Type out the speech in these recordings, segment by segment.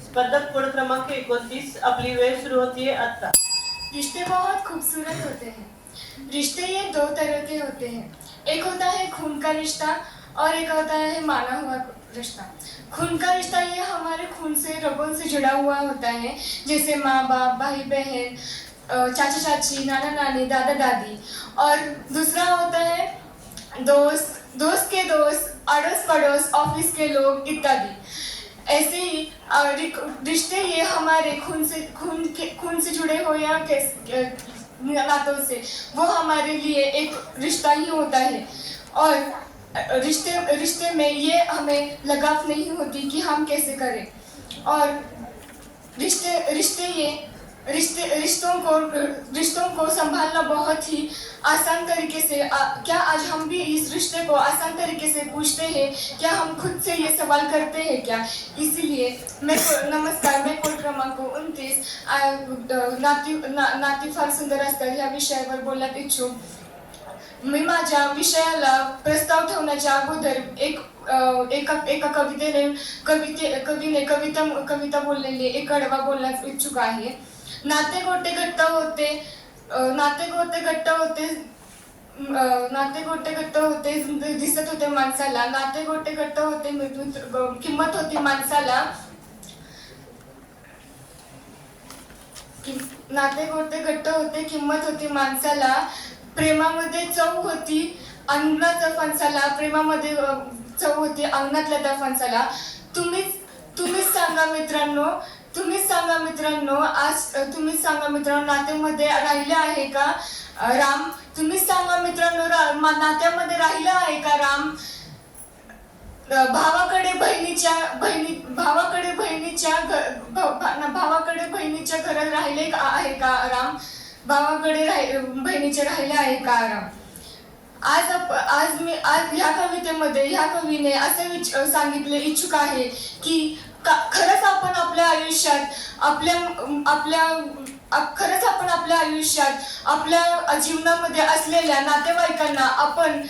स्पर्धक कोड क्रमांक 29 अपनी वेळ सुरू होती आता। रिश्ते बहुत खूबसूरत होते हैं। रिश्ते ये दो तरह के होते हैं, एक होता है खून का रिश्ता और एक होता है माना हुआ रिश्ता। खून का रिश्ता ये हमारे खून से रगों से जुड़ा हुआ होता है, जैसे माँ बाप, भाई बहन, चाचा चाची, नाना नानी, दादा दादी। और दूसरा होता है दोस्त, दोस्त के दोस्त, अड़ोस पड़ोस, ऑफिस के लोग इत्यादि। ऐसे ही रिश्ते ये हमारे खून से जुड़े हो या नातों से, वो हमारे लिए एक रिश्ता ही होता है। और रिश्ते में ये हमें लगाव नहीं होती कि हम कैसे करें। और रिश्तों को संभालना बहुत ही आसान तरीके से क्या आज हम भी इस रिश्ते को आसान तरीके से पूछते हैं? क्या हम खुद से ये सवाल करते हैं क्या? इसीलिए नमस्कार, मैं कोड क्रमांक 29 नाती फार सुंदर असतात ह्या विषयावर बोलण्यात इच्छुक। मी माझ्या विषयाला प्रस्ताव ठेवण्याच्या अगोदर एका कवीने कविता बोललेली एक कडवा बोलण्यास इच्छुक आहे। नाते गोटे घट्ट होते, दिसत होते माणसाला, नाते गोटे घट्ट होते, किंमत होती माणसाला, नाते गोटे घट्ट होते, किंमत होती माणसाला, प्रेमामध्ये चव होती अंगणाच्या फणसाला, प्रेमामध्ये चव होती अंगणातल्या त्या फणसाला। तुम्हीच सांगा मित्रांनो, आज तुम्हीच सांगा मित्रांनो, नात्यामध्ये राहिले आहे का राम? तुम्हीच सांगा मित्रांनो, नात्यामध्ये राहिला आहे का राम? भावाकडे बहिणीच्या घरात राहिले आहे का राम? बहिणीचे राहिले आहे का राम? आज ह्या कवितेमध्ये ह्या कवीने असे सांगितले इच्छुक आहे की खरंच आपण आपल्या आयुष्यात आपल्या जीवनामध्ये असलेल्या नातेवाईकांना आपण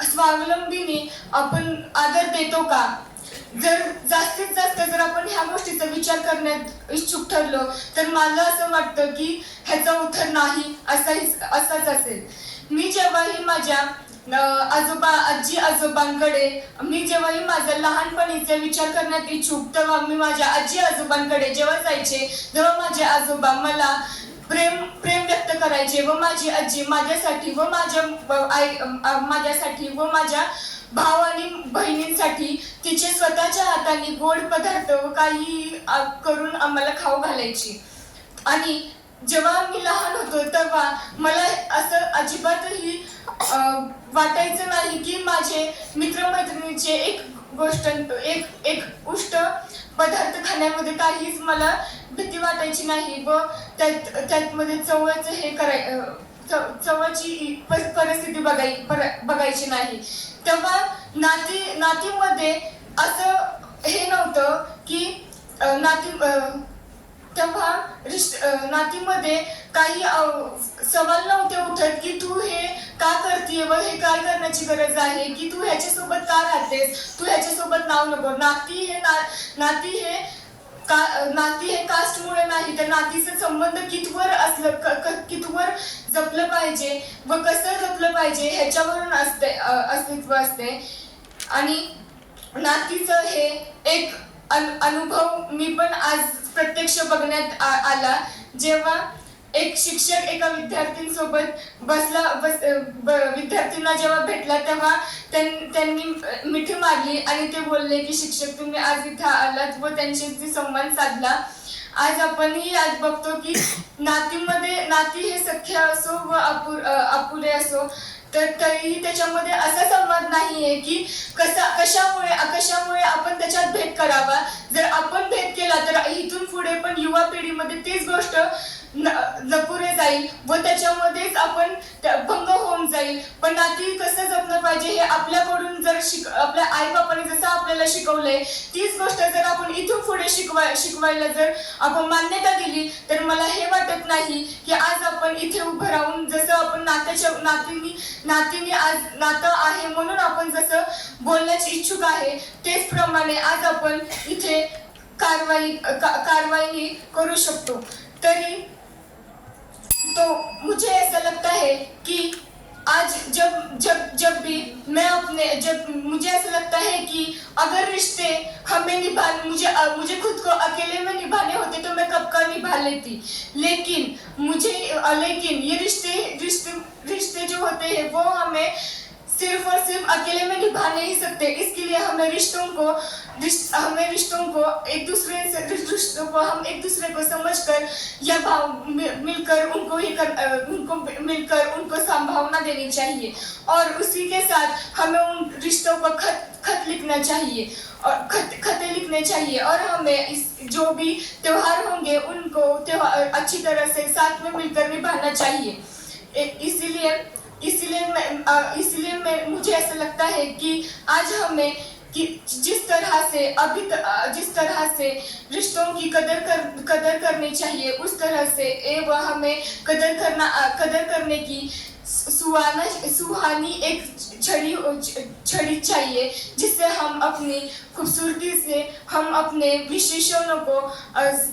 स्वावलंबीने आपण आदर देतो का? जर जास्तीत जास्त जर आपण ह्या गोष्टीचा विचार करण्यात इच्छुक ठरलो तर मला असं वाटतं की ह्याचा उत्तर नाही असाच असेल। मी जेव्हाही माझ्या माझा लहानपणीचा विचार करण्यात इच्छुक, तेव्हा मी माझ्या आजी आजोबांकडे जेव्हा जायचे, तेव्हा माझे आजोबा मला प्रेम व्यक्त करायचे व माझी आजी माझ्यासाठी व माझ्यासाठी व माझ्या भाव आणि बहिणींसाठी तिचे स्वतःच्या हाताने गोड पदार्थ व काही करून आम्हाला खाऊ घालायची। आणि जेव्हा मी लहान होतो तेव्हा मला असं अजिबातही वाटायचं नाही की माझे मित्रमैत्रिणीचे एक उष्ट पदार्थ खाण्यामध्ये काहीच मला भीती वाटायची नाही व त्यामध्ये चवाची परिस्थिती बघायची नाही। तेव्हा नातीमध्ये असं हे नव्हतं की तेव्हा नातीमध्ये काही सवाल नव्हते उठत की तू हे का करतेय व हे काय करण्याची गरज आहे, की तू ह्याच्यासोबत का राहतेस, तू ह्याच्यासोबत नाव नको। नाती हे कास्टमुळे नाही, तर नातीचं संबंध कितवर जपलं पाहिजे व कसं जपलं पाहिजे ह्याच्यावरून अस्तित्व असते। आणि नातीचं हे एक अनुभव मी पण आज प्रत्यक्ष बघण्यात आला, जेव्हा एक शिक्षक एका विद्यार्थ्यांसोबत विद्यार्थ्यांना जेव्हा भेटला तेव्हा त्यांनी मिठी मारली आणि ते बोलले की शिक्षक तुम्ही आज इथं आलात व त्यांच्याशी संवाद साधला। आज बघतो की नाती हे सख्य असो व अपुरे असो, तर तरीही त्याच्यामध्ये असा संवाद नाहीये की कशामुळे आपण त्याच्यात भेद करावा। जर आपण भेद केला तर इथून पुढे पण युवा पिढीमध्ये तीच गोष्ट जपुरे जाईल व त्याच्यामध्येच आपण भंग होऊन जाईल। पण नाती कसं जपलं पाहिजे हे आपल्याकडून जर आपल्या आई बापाने जसं आपल्याला शिकवलंय तीच गोष्ट जर आपण इथून पुढे शिकवायला जर आपण मान्यता दिली तर मला हे वाटत नाही की आज आपण इथे उभं राहून जसं आपण नातीने आज नातं आहे म्हणून आपण जसं बोलण्याची इच्छुक आहे तेच प्रमाणे आज आपण इथे कारवाई करू शकतो। तरी तो मुझे ऐसा लगता है कि आज जब भी मुझे ऐसा लगता है कि अगर रिश्ते हमें मुझे खुद को अकेले में निभाने होते तो मैं कब का निभा लेती, लेकिन ये रिश्ते जो होते हैं वो हमें सिर्फ और सिर्फ अकेले में निभा नहीं सकते। इसके लिए हमें रिश्तों को हम एक दूसरे को समझकर या मिलकर उनको संभावना देनी चाहिए, और उसी के साथ हमें उन रिश्तों को खत लिखना चाहिए और खतें लिखने चाहिए, और हमें जो भी त्योहार होंगे उनको अच्छी तरह से साथ में मिलकर निभाना चाहिए। इसलिए मुझे ऐसा लगता है कि आज हमें जिस तरह से रिश्तों की कदर करनी चाहिए, उस तरह से हमें कदर करने की सुहानी एक छड़ी चाहिए, जिससे हम अपनी खूबसूरती से हम अपने विशेषणों को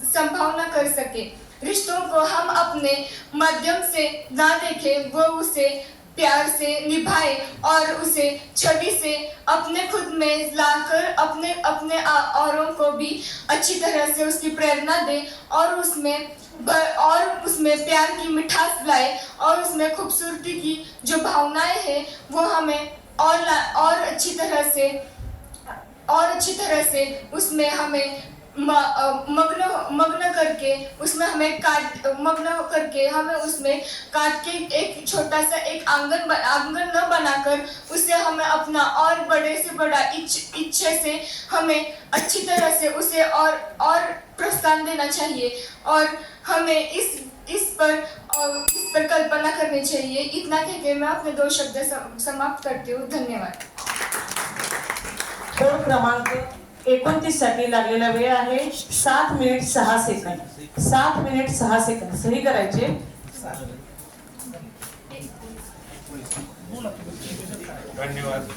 संभावना कर सके। रिश्तों को हम अपने माध्यम से ना देखें, वो उसे प्यार से निभाए और उसे छवि से अपने खुद में लाकर अपने औरों को भी अच्छी तरह से उसकी प्रेरणा दे, और उसमें प्यार की मिठास लाए, और उसमें खूबसूरती की जो भावनाएं हैं वो हमें और अच्छी तरह से उसमें हमें मग्न करके हमें उसमें काट के एक छोटा सा एक आंगन न बनाकर उसे हमें अपना और बड़े से बड़ा इच्छे से हमें अच्छी तरह से उसे और प्रोत्साहन देना चाहिए, और हमें इस पर कल्पना करनी चाहिए। इतना कहकर मैं अपने 2 शब्द समाप्त करती हूँ। धन्यवाद। बोर्ड क्रमांक 29 साठी लागलेला वेळ आहे 7 मिनिट 6 सेकंद। 7 मिनिट 6 सेकंद सही करायचे। धन्यवाद।